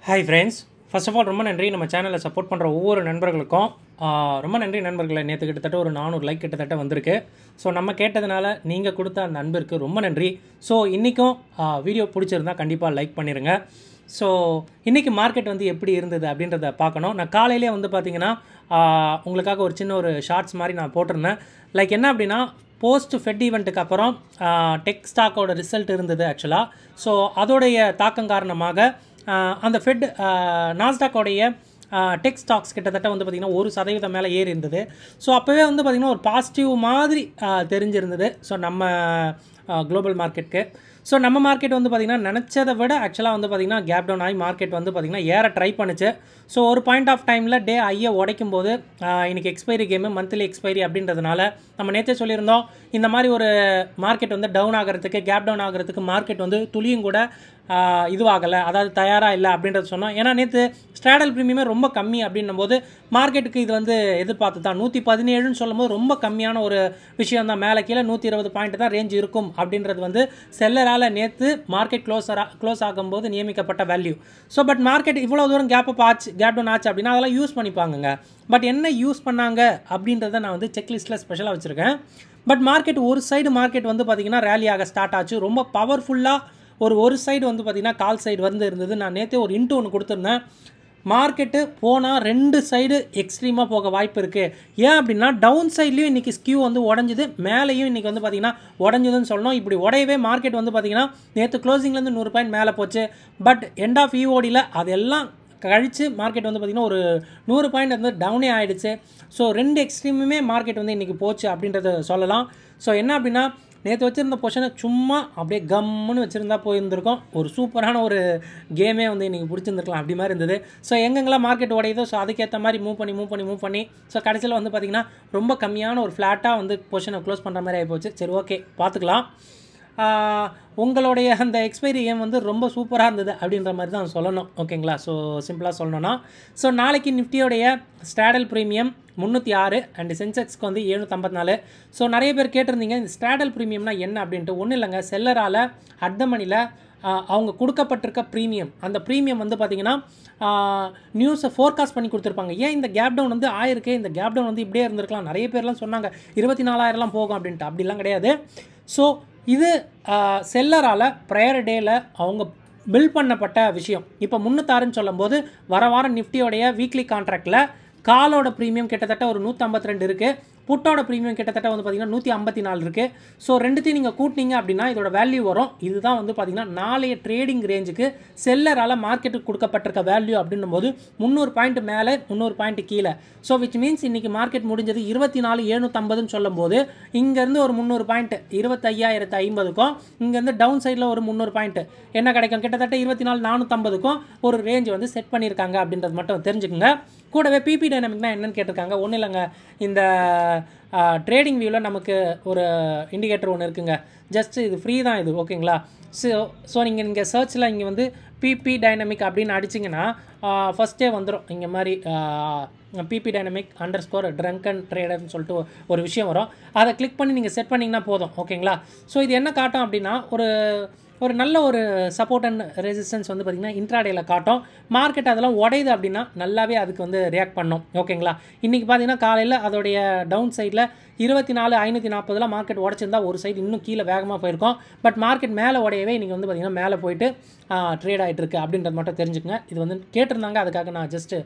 Hi friends, first of all ரொம்ப நன்றி நம்ம சேனலை சப்போர்ட் பண்ணுற ஒவ்வொரு நண்பர்களுக்கும் ரொம்ப நன்றி நண்பர்களை. நேற்று கிட்டத்தட்ட ஒரு 400 லைக் கிட்டத்தட்ட வந்திருக்கு. ஸோ நம்ம கேட்டதுனால நீங்கள் கொடுத்த அந்த அன்பிற்கு ரொம்ப நன்றி. ஸோ இன்றைக்கும் வீடியோ பிடிச்சிருந்தா கண்டிப்பாக லைக் பண்ணிடுங்க. ஸோ இன்றைக்கி மார்க்கெட் வந்து எப்படி இருந்தது அப்படின்றத பார்க்கணும். நான் காலையிலே வந்து பார்த்திங்கன்னா உங்களுக்காக ஒரு சின்ன ஒரு ஷார்ட்ஸ் மாதிரி நான் போட்டிருந்தேன். லைக் என்ன அப்படின்னா, போஸ்ட் ஃபெட் ஈவெண்ட்டுக்கு அப்புறம் டெக் ஸ்டாக்கோட ரிசல்ட் இருந்தது ஆக்சுவலாக. ஸோ அதோடைய தாக்கம் காரணமாக அந்த ஃபெட் நாஸ்டாக்கோடைய டெக் ஸ்டாக்ஸ் கிட்டத்தட்ட வந்து பார்த்திங்கன்னா 1% மேலே ஏறி இருந்தது. ஸோ அப்போவே வந்து பார்த்திங்கன்னா ஒரு பாசிட்டிவ் மாதிரி தெரிஞ்சிருந்தது. ஸோ நம்ம குளோபல் மார்க்கெட்டுக்கு. ஸோ நம்ம மார்க்கெட் வந்து பார்த்திங்கன்னா நினச்சதை விட ஆக்சுவலாக வந்து பார்த்திங்கன்னா கேப் டவுன் ஆகி மார்க்கெட் வந்து பார்த்திங்கன்னா ஏற ட்ரை பண்ணுச்சு. ஸோ ஒரு பாயிண்ட் ஆஃப் டைமில் டே ஐயை உடைக்கும் போது இன்றைக்கி எக்ஸ்பைரி கேமு மந்த்லி எக்ஸ்பைரி அப்படின்றதுனால நம்ம நேற்றே சொல்லியிருந்தோம், இந்த மாதிரி ஒரு மார்க்கெட் வந்து டவுன் ஆகிறதுக்கு கேப் டவுன் ஆகிறதுக்கு மார்க்கெட் வந்து துளியும் கூட இதுவாகலை, அதாவது தயாராக இல்லை அப்படின்றது சொன்னோம். ஏன்னா நேற்று ஸ்ட்ராடல் ப்ரீமியமே ரொம்ப கம்மி அப்படின்னும் போது மார்க்கெட்டுக்கு இது வந்து எதிர்பார்த்து தான் 117ன்னு சொல்லும் போது ரொம்ப கம்மியான ஒரு விஷயம் தான். மேலே கீழே 120 பாயிண்ட் தான் ரேஞ்ச் இருக்கும் அப்படின்றது வந்து செல்லரால் நேற்று மார்க்கெட் க்ளோஸ் ஆகும்போது நியமிக்கப்பட்ட வேல்யூ. ஸோ பட் மார்க்கெட் இவ்வளோ தூரம் கேப் டவுன் ஆச்சு அப்படின்னா அதெல்லாம் யூஸ் பண்ணிப்பாங்க. பட் என்ன யூஸ் பண்ணாங்க அப்படின்றத நான் வந்து செக்லிஸ்ட்டில் ஸ்பெஷலாக வச்சுருக்கேன். பட் மார்க்கெட் ஒரு சைடு மார்க்கெட் வந்து பார்த்திங்கன்னா ரேலியாக ஸ்டார்ட் ஆச்சு. ரொம்ப பவர்ஃபுல்லாக ஒரு சைடு வந்து பார்த்திங்கன்னா கால் சைடு வந்து இருந்தது. நான் நேற்றே ஒரு இன்ட்டு ஒன்று கொடுத்துருந்தேன். மார்க்கெட்டு போனால் 2 சைடு எக்ஸ்ட்ரீமாக போக வாய்ப்பு இருக்குது. ஏன் அப்படின்னா டவுன் சைட்லேயும் இன்றைக்கி ஸ்கியூ வந்து உடஞ்சிது, மேலேயும் இன்றைக்கி வந்து பார்த்திங்கன்னா உடஞ்சுதுன்னு சொல்லணும். இப்படி உடையவே மார்க்கெட் வந்து பார்த்திங்கன்னா நேற்று க்ளோசிங்லேருந்து 100 பாயிண்ட் மேலே போச்சு. பட் எண்ட் ஆஃப் இஓடியில் அதெல்லாம் கழித்து மார்க்கெட் வந்து பார்த்திங்கன்னா ஒரு 100 பாயிண்ட் வந்து டவுனே ஆகிடுச்சு. ஸோ 2 எக்ஸ்ட்ரீமுமே மார்க்கெட் வந்து இன்றைக்கி போச்சு அப்படின்றத சொல்லலாம். ஸோ என்ன அப்படின்னா, நேற்று வச்சுருந்த பொசிஷனை சும்மா அப்படியே கம்முன்னு வச்சுருந்தா போயிருந்திருக்கோம். ஒரு சூப்பரான ஒரு கேமே வந்து இன்றைக்கி பிடிச்சிருந்துருக்கலாம், அப்படி மாதிரி இருந்தது. ஸோ எங்கெங்கெல்லாம் மார்க்கெட் உடையுதோ ஸோ அதுக்கேற்ற மாதிரி மூவ் பண்ணி ஸோ கடைசியில் வந்து பார்த்திங்கன்னா ரொம்ப கம்மியான ஒரு ஃப்ளாட்டாக வந்து பொசிஷனை க்ளோஸ் பண்ணுற மாதிரி ஆகிப்போச்சு. சரி, ஓகே, பார்த்துக்கலாம். உங்களுடைய அந்த எக்ஸ்பைரி கேம் வந்து ரொம்ப சூப்பராக இருந்தது அப்படின்ற மாதிரி தான் சொல்லணும். ஓகேங்களா? ஸோ சிம்பிளாக சொல்லணும்னா, ஸோ நாளைக்கு நிஃப்டியோடைய ஸ்ட்ராடல் ப்ரீமியம் 306 அண்ட் சென்செக்ஸ்க்கு வந்து 754. ஸோ நிறைய பேர் கேட்டிருந்தீங்க இந்த ஸ்ட்ராடல் ப்ரீமியம்னா என்ன அப்படின்ட்டு. ஒன்றும் இல்லைங்க, செல்லரால் அட் த மணியில் அவங்க கொடுக்கப்பட்டிருக்க ப்ரீமியம், அந்த ப்ரீமியம் வந்து பார்த்திங்கன்னா நியூஸை ஃபோர்காஸ்ட் பண்ணி கொடுத்துருப்பாங்க. ஏன் இந்த கேப் டவுன் வந்து ஆயிருக்கு, இந்த கேப் டவுன் வந்து இப்படியே இருந்திருக்கலாம். நிறைய பேர்லாம் சொன்னாங்க 24,000 போகும் அப்படின்ட்டு. அப்படிலாம் கிடையாது. ஸோ இது செல்லரால் ப்ரையர் டேயில் அவங்க பில் பண்ணப்பட்ட விஷயம். இப்போ 306ன்னு சொல்லும் போது வர வாரம் நிஃப்டியோடைய வீக்லி கான்ட்ராக்டில் காலோட ப்ரீமியம் கிட்டத்தட்ட ஒரு 152 இருக்குது, புட்டோட ப்ரீமியம் கிட்டத்தட்ட வந்து பார்த்திங்கன்னா 154 இருக்குது. ஸோ ரெண்டுத்தையும் நீங்கள் கூட்டினீங்க அப்படின்னா இதோட வேல்யூ வரும். இதுதான் வந்து பார்த்திங்கன்னா நாளைய ட்ரேடிங் ரேஞ்சுக்கு செல்லரால் மார்க்கெட்டுக்கு கொடுக்கப்பட்டிருக்க வேல்யூ அப்படின்னும் போது 300 பாயிண்ட் மேலே 300 பாயிண்ட் கீழே. ஸோ விச் மீன்ஸ் இன்றைக்கி மார்க்கெட் முடிஞ்சது 24,750ன்னு சொல்லும் போது இங்கேருந்து ஒரு 300 பாயிண்ட் 25,050க்கும் இங்கேருந்து டவுன் சைடில் ஒரு 300 பாயிண்ட் என்ன கிடைக்கும், கிட்டத்தட்ட 24,450க்கும் ஒரு ரேஞ்ச் வந்து செட் பண்ணியிருக்காங்க அப்படின்றது மட்டும் தெரிஞ்சுக்கோங்க. கூடவே பிபி டைனமிக்னா என்னன்னு கேட்டிருக்காங்க. ஒன்றும் இல்லைங்க, இந்த ட்ரேடிங் வியூவில் நமக்கு ஒரு இண்டிகேட்டர் ஒன்று இருக்குங்க. ஜஸ்ட் இது ஃப்ரீ தான் இது. ஓகேங்களா? ஸோ நீங்கள் இங்கே சர்ச்சில் இங்கே வந்து பிபி டைனமிக் அப்படின்னு அடிச்சிங்கன்னா ஃபஸ்ட்டே வந்துடும். இங்கே மாதிரி பிபி டைனமிக் _ ட்ரங்கன் ட்ரேடர்னு சொல்லிட்டு ஒரு விஷயம் வரும். அதை கிளிக் பண்ணி நீங்கள் செட் பண்ணிங்கன்னா போதும். ஓகேங்களா? ஸோ இது என்ன காட்டும் அப்படின்னா ஒரு நல்ல ஒரு சப்போர்ட் அண்ட் ரெசிஸ்டன்ஸ் வந்து பார்த்திங்கன்னா இன்ட்ராடேயில் காட்டும். மார்க்கெட் அதெல்லாம் உடையுது அப்படின்னா நல்லாவே அதுக்கு வந்து ரியாக்ட் பண்ணும். ஓகேங்களா? இன்றைக்கி பார்த்திங்கன்னா காலையில் அதோடைய டவுன் சைடில் 24,540 மார்க்கெட் உடச்சிருந்தா ஒரு சைடு இன்னும் கீழே வேகமாக போயிருக்கும். பட் மார்க்கெட் மேலே உடையவே இன்றைக்கி வந்து பார்த்திங்கன்னா மேலே போயிட்டு ட்ரேட் ஆகிட்டு இருக்குது அப்படின்றது மட்டும் தெரிஞ்சுக்கங்க. இது வந்து கேட்டிருந்தாங்க, அதுக்காக நான் ஜஸ்ட்டு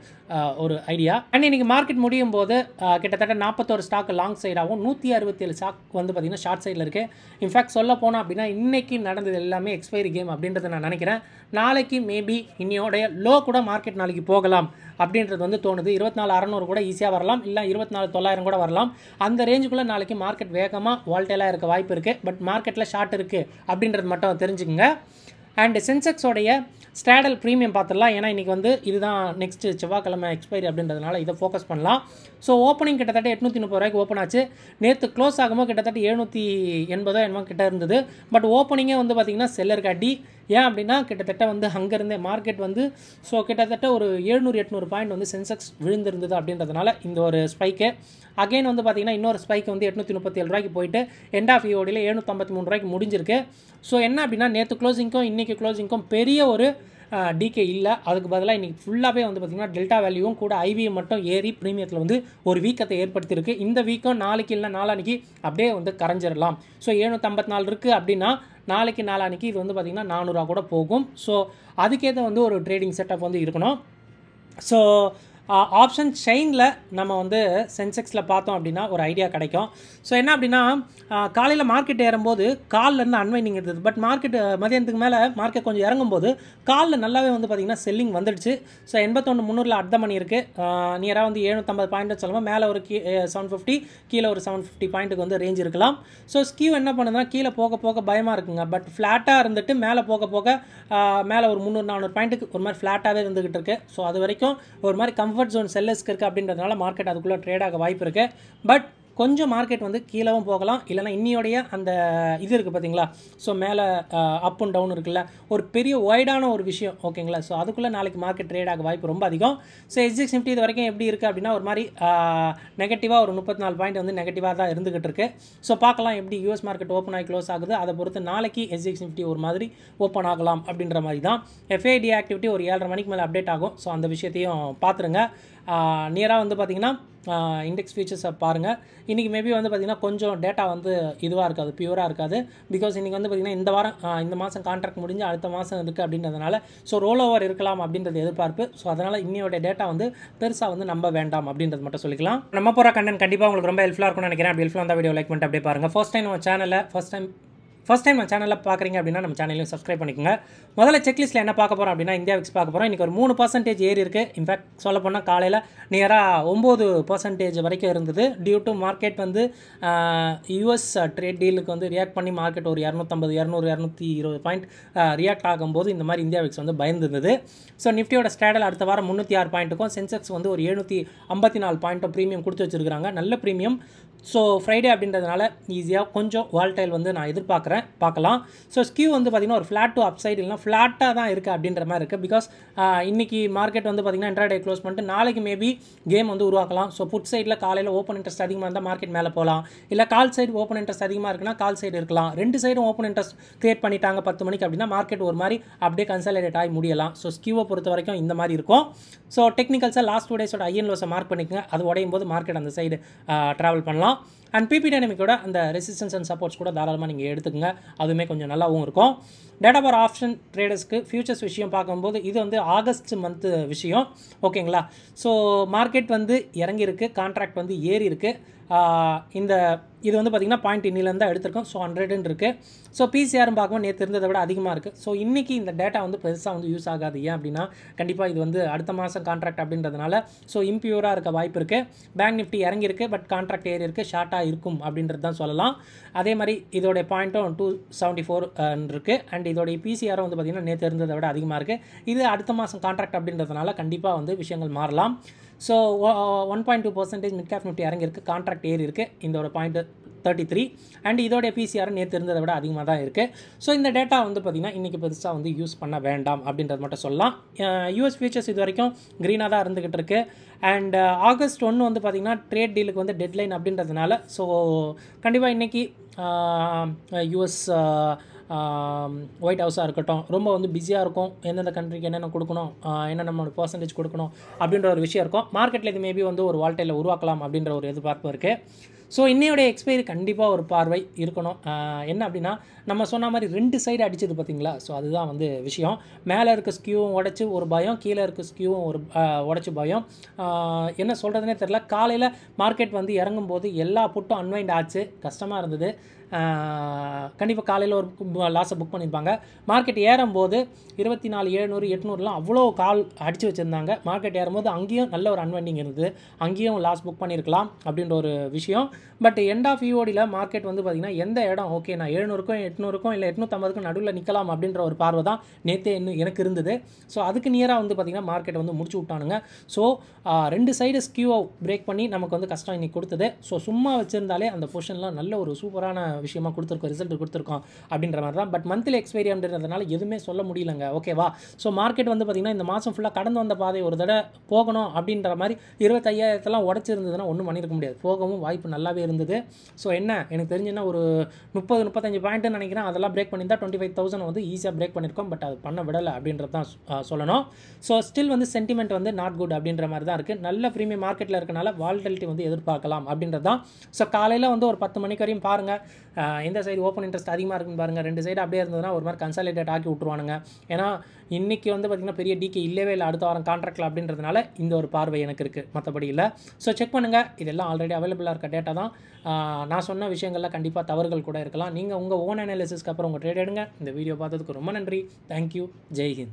ஒரு ஐடியா. அண்ட் இன்றைக்கி மார்க்கெட் முடியும் போது கிட்டத்தட்ட 41 ஸ்டாக் லாங் சைடாகவும் 167 ஸ்டாக் வந்து பார்த்திங்கன்னா ஷார்ட் சைடில் இருக்குது. இன்ஃபேக்ட் சொல்ல போனோம் அப்படின்னா இன்றைக்கி நடந்தது எல்லாமே எக்ஸ்பைரி கேம் அப்படின்றத நான் நினைக்கிறேன். நாளைக்கு மேபி இன்னையோடைய லோ கூட மார்க்கெட் நாளைக்கு போகலாம் அப்படின்றது வந்து தோணுது. 24,600 கூட ஈஸியாக வரலாம், இல்லை 24,900 கூட வரலாம். அந்த ரேஞ்சுக்குள்ளே நாளைக்கு மார்க்கெட் வேகமாக வால்டைலாக இருக்க வாய்ப்பு இருக்குது. பட் மார்க்கெட்டில் ஷார்ட் இருக்குது அப்படின்றது மட்டும் தெரிஞ்சுக்கங்க. அண்ட் சென்செக்ஸோடைய ஸ்ட்ராடல் ப்ரீமியம் பார்த்துடலாம். ஏன்னா இன்றைக்கி வந்து இதுதான் நெக்ஸ்ட்டு செவ்வாய்க்கிழமை எக்ஸ்பைரி அப்படின்றதுனால இதை ஃபோக்கஸ் பண்ணலாம். ஸோ ஓப்பனிங் கிட்டத்தட்ட 830 ரூபாய்க்கு ஓப்பன் ஆச்சு. நேற்று க்ளோஸ் ஆகும்போது கிட்டத்தட்ட 780 என்னமோ கிட்ட இருந்தது. பட் ஓப்பனிங்கே வந்து பார்த்திங்கன்னா செல்லருக்கு அடி. ஏன் அப்படின்னா கிட்டத்தட்ட வந்து அங்கேருந்தே மார்க்கெட் வந்து ஸோ கிட்டத்தட்ட ஒரு 700-800 பாயிண்ட் வந்து சென்செக்ஸ் விழுந்திருந்தது அப்படின்றதுனால இந்த ஒரு ஸ்பைக்கு. அகைன் வந்து பார்த்திங்கன்னா இன்னொரு ஸ்பைக் வந்து 837 ரூபாய்க்கு போயிட்டு எண்ட் ஆஃப் இஓடியில் 753 ரூபாய்க்கு முடிஞ்சிருக்கு. ஸோ என்ன அப்படின்னா நேற்று க்ளோசிங்க்கும் இன்றைக்கி க்ளோசிங்க்கும் பெரிய ஒரு டிகே இல்லை. அதுக்கு பதிலாக இன்றைக்கி ஃபுல்லாகவே வந்து பார்த்திங்கன்னா டெல்டா வேல்யூவும் கூட ஐவிஎம் மட்டும் ஏறி ப்ரீமியத்தில் வந்து ஒரு வீக்கத்தை ஏற்படுத்தியிருக்கு. இந்த வீக்கம் நாளைக்கு இல்லை நாளானிக்கு அப்படியே வந்து கரைஞ்சிடலாம். ஸோ 754 இருக்குது அப்படின்னா நாளைக்கு நாளானிக்கு இது வந்து பார்த்திங்கன்னா 400 கூட போகும். ஸோ அதுக்கேற்ற வந்து ஒரு ட்ரேடிங் செட்டப் வந்து இருக்கணும். ஸோ ஆப்ஷன் செயினில் நம்ம வந்து சென்செக்ஸில் பார்த்தோம் அப்படின்னா ஒரு ஐடியா கிடைக்கும். ஸோ என்ன அப்படின்னா காலையில் மார்க்கெட் ஏறும்போது காலிலேருந்து அன்வைண்டிங் இருந்தது. பட் மார்க்கெட் மதியானத்துக்கு மேலே மார்க்கெட் கொஞ்சம் இறங்கும்போது காலில் நல்லாவே வந்து பார்த்திங்கன்னா செல்லிங் வந்துடுச்சு. ஸோ 81,300 அட் த மணி இருக்குது. நியராக வந்து 750 பாயிண்ட் சொல்லுவோம். மேலே ஒரு 750, கீழே ஒரு 750 பாயிண்ட்டுக்கு வந்து ரேஞ்ச் இருக்கலாம். ஸோ ஸ்கியூ என்ன பண்ணுதுன்னா கீழே போக போக பயமாக இருக்குங்க. பட் ஃப்ளாட்டாக இருந்துட்டு மேலே போக போக மேலே ஒரு 300-400 பாயிண்ட்டுக்கு ஒரு மாதிரி ஃப்ளாட்டாகவே இருந்துகிட்டு இருக்குது. ஸோ அது வரைக்கும் ஒரு மாதிரி கம்ஃபர்ட் ஜோன் செல்லர்ஸ்க்கு இருக்குது அப்படின்றதுனால மார்க்கெட் அதுக்குள்ளே ட்ரேட் ஆக வாய்ப்பு இருக்குது. பட் கொஞ்சம் மார்க்கெட் வந்து கீழவும் போகலாம். இல்லைனா இன்னியோடைய அந்த இது இருக்குது பார்த்தீங்களா, ஸோ மேலே அப் அண்ட் டவுன் இருக்குல்ல, ஒரு பெரிய ஒய்டான ஒரு விஷயம் ஓகேங்களா. ஸோ அதுக்குள்ளே நாளைக்கு மார்க்கெட் ட்ரேட் ஆக வாய்ப்பு ரொம்ப அதிகம். ஸோ SGX நிஃப்டி இது வரைக்கும் எப்படி இருக்குது அப்படின்னா ஒரு மாதிரி நெகட்டிவாக ஒரு 34 பாயிண்ட் வந்து நெகட்டிவாக தான் இருந்துகிட்டு இருக்குது. ஸோ பார்க்கலாம் எப்படி யூஎஸ் மார்க்கெட் ஓப்பன் ஆகி க்ளோஸ் ஆகுது. அதை பொறுத்து நாளைக்கு SGX நிஃப்டி ஒரு மாதிரி ஓப்பன் ஆகலாம் அப்படின்ற மாதிரி தான். FID ஆக்டிவிட்டி ஒரு 7:30 மணிக்கு மேலே அப்டேட் ஆகும். ஸோ அந்த விஷயத்தையும் பார்த்துருங்க. நியராக வந்து பார்த்திங்கன்னா இண்டெக்ஸ் ஃபீச்சர்ஸை பாருங்கள். இன்றைக்கி மேபி வந்து பார்த்திங்கன்னா கொஞ்சம் டேட்டா வந்து இதுவாக இருக்காது, பியூராக இருக்காது. பிகாஸ் இன்றைக்கி வந்து பார்த்திங்கன்னா இந்த வாரம் இந்த மாதம் கான்ட்ராக்ட் முடிஞ்சு அடுத்த மாதம் இருக்குது அப்படின்றதுனால ஸோ ரோல் ஓவர் இருக்கலாம் அப்படின்றது எதிர்பார்ப்பு. ஸோ அதனால் இன்னையோட டேட்டா வந்து பெருசாக வந்து நம்ப வேண்டாம் அப்படின்றது மட்டும் சொல்லிக்கலாம். நம்ம போகிற கண்டென்ட் கண்டிப்பாக உங்களுக்கு ரொம்ப ஹெல்ப்ஃபுல்லாக இருக்கும்னு நினைக்கிறேன். அப்படி ஹெல்ப்ஃபுல்லாக இருந்தால் வீடியோ லைக் பண்ணிட்டு அப்படியே பாருங்கள். ஃபர்ஸ்ட் டைம் நம்ம சேனலில் பார்க்குறீங்க அப்படின்னா நம்ம சேனலையும் சப்ஸ்கிரைப் பண்ணிக்கோங்க. முதல்ல செக்லிஸ்ட்டில் என்ன பார்க்க போகிறோம் அப்படின்னா இந்தியா விக்ஸ் பார்க்க போகிறோம். இன்றைக்கி ஒரு 3% ஏறி இருக்குது. இன்ஃபேக்ட் சொல்ல போனால் காலையில் நியராக 9% வரைக்கும் இருந்தது. டியூ டு மார்க்கெட் வந்து யூஎஸ் ட்ரேட் டீலுக்கு வந்து ரியாக்ட் பண்ணி மார்க்கெட் ஒரு 250, 200, 220 பாயிண்ட் ரியாக்ட் ஆகும்போது இந்த மாதிரி இந்தியா விக்ஸ் வந்து பயந்துருந்தது. ஸோ நிஃப்டியோட ஸ்டாடல் அடுத்த வாரம் 306 பாயிண்ட்டுக்கும் சென்செக்ஸ் வந்து ஒரு 754 பாயிண்ட்டும் ப்ரீமியம் கொடுத்து வச்சுருக்காங்க. நல்ல ப்ரீமியம். ஸோ ஃப்ரைடே அப்படின்றதுனால ஈஸியாக கொஞ்சம் வால்டைல் வந்து நான் எதிர்பார்க்குறேன், பார்க்கலாம். ஸோ ஸ்கியூ வந்து பார்த்திங்கன்னா ஒரு ஃப்ளாட் டு அப் சைடு இல்லைனா ஃப்ளாட்டாக தான் இருக்குது அப்படின்ற மாதிரி இருக்குது. பிகாஸ் இன்றைக்கி மார்க்கெட் வந்து பார்த்திங்கன்னா இன்ட்ராடே க்ளோஸ் பண்ணிட்டு நாளைக்கு மேபி கேம் வந்து உருவாக்கலாம். ஸோ புட் சைடில் காலையில் ஓப்பன் இன்ட்ரெஸ்ட் அதிகமாக இருந்தால் மார்க்கெட் மேலே போகலாம். இல்லை கால் சைடு ஓப்பன் இன்ட்ரெஸ்ட் அதிகமாக இருக்குன்னா கால் சைடு இருக்கலாம். ரெண்டு சைடும் ஓப்பன் இன்ட்ரெஸ்ட் கிரியேட் பண்ணிட்டாங்க 10 மணிக்கு அப்படின்னா மார்க்கெட் ஒரு மாதிரி அப்படியே கன்சாலிடேட் ஆகி முடியலாம். ஸோ ஸ்கியூவை பொறுத்த வரைக்கும் இந்த மாதிரி இருக்கும். ஸோ டெக்னிக்கல்ஸாக லாஸ்ட் 2 டேஸோட ஐஎன் லோஸை மார்க் பண்ணிக்கோங்க. அது உடையும் போது மார்க்கெட் அந்த சைடு ட்ராவல் பண்ணலாம். அண்ட் பிபி டைனமிக்கோட அந்த ரெசிஸ்டன்ஸ் அண்ட் சப்போர்ட்ஸ் கூட தாராளமாக நீங்கள் எடுத்துக்கோங்க. அதுவுமே கொஞ்சம் நல்லாவும் இருக்கும். டேட்டா பார் ஆப்ஷன் ட்ரேடர்ஸ்க்கு ஃபியூச்சர்ஸ் விஷயம் பார்க்கும்போது இது வந்து ஆகஸ்ட் மந்த்து விஷயம் ஓகேங்களா. ஸோ மார்க்கெட் வந்து இறங்கியிருக்கு, கான்ட்ராக்ட் வந்து ஏறி இருக்குது. இந்த இது வந்து பார்த்திங்கன்னா பாயிண்ட் இன்னிலேருந்து தான் எடுத்திருக்கோம். ஸோ 100 இருக்குது. ஸோ பிசிஆரும் பார்க்கும்போது நேற்று இருந்ததை விட அதிகமாக இருக்குது. ஸோ இன்றைக்கி இந்த டேட்டா வந்து பெருசாக வந்து யூஸ் ஆகாது. ஏன் அப்படின்னா கண்டிப்பாக இது வந்து அடுத்த மாதம் கான்ட்ராக்ட் அப்படின்றதுனால ஸோ இம்பியூராக இருக்க வாய்ப்பு இருக்குது. பேங்க் நிஃப்டி இறங்கியிருக்கு, பட் கான்ட்ராக்ட் ஏறி இருக்குது, ஷார்ட்டாக இருக்கும் அப்படின்றது தான் சொல்லலாம். அதே மாதிரி இதோடைய பாயிண்ட்டும் 274 இருக்குது. அண்ட் இதோடைய பிசிஆரும் வந்து பார்த்திங்கன்னா நேற்று இருந்ததை விட அதிகமாக இருக்குது. இது அடுத்த மாதம் கான்ட்ராக்ட் அப்படின்றதுனால கண்டிப்பாக வந்து விஷயங்கள் மாறலாம். ஸோ 1.2% மிட் கேப் நிஃப்டி இறங்கியிருக்கு, கான்ட்ராக்ட் ஏறி இருக்குது. இதோட பாயிண்ட் 33 அண்ட் இதோடைய பிசிஆர் நேற்று இருந்ததை விட அதிகமாக தான் இருக்குது. ஸோ இந்த டேட்டா வந்து பார்த்திங்கன்னா இன்றைக்கி பெருசாக வந்து யூஸ் பண்ண வேண்டாம் அப்படின்றது மட்டும் சொல்லலாம். யூஎஸ் ஃபியூச்சர்ஸ் இது வரைக்கும் க்ரீனாக தான் இருந்துக்கிட்டு இருக்குது. அண்ட் ஆகஸ்ட் 1 வந்து பார்த்திங்கன்னா ட்ரேட் டீலுக்கு வந்து டெட்லைன் அப்படின்றதுனால ஸோ கண்டிப்பாக இன்றைக்கி யூஎஸ் ஒயிட் ஹவுஸாக இருக்கட்டும் ரொம்ப வந்து பிஸியாக இருக்கும். எந்தெந்த கண்ட்ரிக்கு என்னென்ன கொடுக்கணும், என்ன நம்மளோட பர்சன்டேஜ் கொடுக்கணும் அப்படின்ற ஒரு விஷயம் இருக்கும். மார்க்கெட்டில் இது மேபி வந்து ஒரு வால்டைலில் உருவாக்கலாம் அப்படின்ற ஒரு எதிர்பார்ப்பு இருக்குது. ஸோ இன்னையோடைய எக்ஸ்பைரி கண்டிப்பாக ஒரு பார்வை இருக்கணும். என்ன அப்படின்னா நம்ம சொன்ன மாதிரி 2 சைடு அடிச்சது பார்த்தீங்களா. ஸோ அதுதான் வந்து விஷயம். மேலே இருக்க ஸ்கியூவும் உடச்சி ஒரு பயம், கீழே இருக்க ஸ்கியூவும் ஒரு உடச்சி பயம். என்ன சொல்கிறதுனே தெரில. காலையில் மார்க்கெட் வந்து இறங்கும்போது எல்லா புட்டும் அன்வைண்ட் ஆச்சு, கஷ்டமாக இருந்தது. கண்டிப்பாக காலையில் ஒரு லாஸை புக் பண்ணியிருப்பாங்க. மார்க்கெட் ஏறும்போது 24,700, 800லாம் அவ்வளோ கால் அடித்து வச்சுருந்தாங்க. மார்க்கெட் ஏறும்போது அங்கேயும் நல்ல ஒரு அன்வைண்டிங் இருந்தது, அங்கேயும் லாஸ் புக் பண்ணியிருக்கலாம் அப்படின்ற ஒரு விஷயம். பட் எண்ட் ஆஃப் யூஓடியில் மார்க்கெட் வந்து பார்த்திங்கன்னா எந்த இடம் ஓகே நான் 700க்கும் 800க்கும் இல்லை 850க்கும் நடுவில் நிற்கலாம் அப்படின்ற ஒரு பார்வை தான் நேற்றே எனக்கு இருந்தது. ஸோ அதுக்கு நியராக வந்து பார்த்திங்கன்னா மார்க்கெட் வந்து முடிச்சு விட்டானுங்க. ஸோ 2 சைடு ஸ்கியூவை பிரேக் பண்ணி நமக்கு வந்து கஷ்டம் இன்றைக்கி கொடுத்தது. ஸோ சும்மா வச்சுருந்தாலே அந்த பொசிஷன்லாம் நல்ல ஒரு சூப்பரான விஷயமா கொடுத்துருக்கோம், ரிசல்ட் கொடுத்துருக்கோம் அப்படின்ற மாதிரி தான். பட் மந்த்லி எக்ஸ்பைரி அப்படின்றதுனால எதுவுமே சொல்ல முடியலங்க. ஓகேவா? ஸோ மார்க்கெட் வந்து பார்த்திங்கன்னா இந்த மாதம் ஃபுல்லாக கடந்து வந்த பாதை ஒரு தடவை போகணும் அப்படின்ற மாதிரி 25,000 உடச்சிருந்ததுன்னா ஒன்றும் பண்ணியிருக்க முடியாது. போகவும் வாய்ப்பு நல்லாவே இருந்தது. ஸோ என்ன எனக்கு தெரிஞ்சுன்னா ஒரு 30-35 பாயிண்ட்டுன்னு நினைக்கிறேன். அதெல்லாம் பிரேக் பண்ணியிருந்தா 25,000 வந்து ஈஸியாக பிரேக் பண்ணியிருக்கோம். பட் அது பண்ண விடலை அப்படின்றது தான் சொல்லணும். ஸோ ஸ்டில் வந்து சென்டிமெண்ட் வந்து நாட் குட் அப்படின்ற மாதிரி தான் இருக்குது. நல்ல ப்ரீமியம் மார்க்கெட்டில் இருக்கனால வால்டிலிட்டி வந்து எதிர்பார்க்கலாம் அப்படின்றது தான். ஸோ காலையில் வந்து ஒரு 10 மணிக்கு வரையும் பாருங்கள், எந்த சைடு ஓப்பன் இன்ட்ரெஸ்ட் அதிகமாக இருக்குன்னு பாருங்கள். 2 சைடு அப்படியே இருந்ததுன்னா ஒரு மாதிரி கன்சாலிடேட் ஆக்கி விட்ருவானுங்க. ஏன்னா இன்றைக்கி வந்து பார்த்திங்கன்னா பெரிய டிகே இல்லவே இல்லை அடுத்த வாரம் கான்ட்ராக்டில் அப்படின்றதுனால இந்த ஒரு பார்வை எனக்கு இருக்குது, மற்றபடி இல்லை. ஸோ செக் பண்ணுங்கள். இதெல்லாம் ஆல்ரெடி அவைலபிளாக இருக்க டேட்டா தான். நான் சொன்ன விஷயங்களில் கண்டிப்பாக தவறுகள் கூட இருக்கலாம். நீங்கள் உங்கள் ஓன் அனாலிசிஸ்க்கு அப்புறம் உங்கள் ட்ரேட் எடுங்க. இந்த வீடியோ பார்த்ததுக்கு ரொம்ப நன்றி. தேங்க்யூ. ஜெய்ஹிந்த்.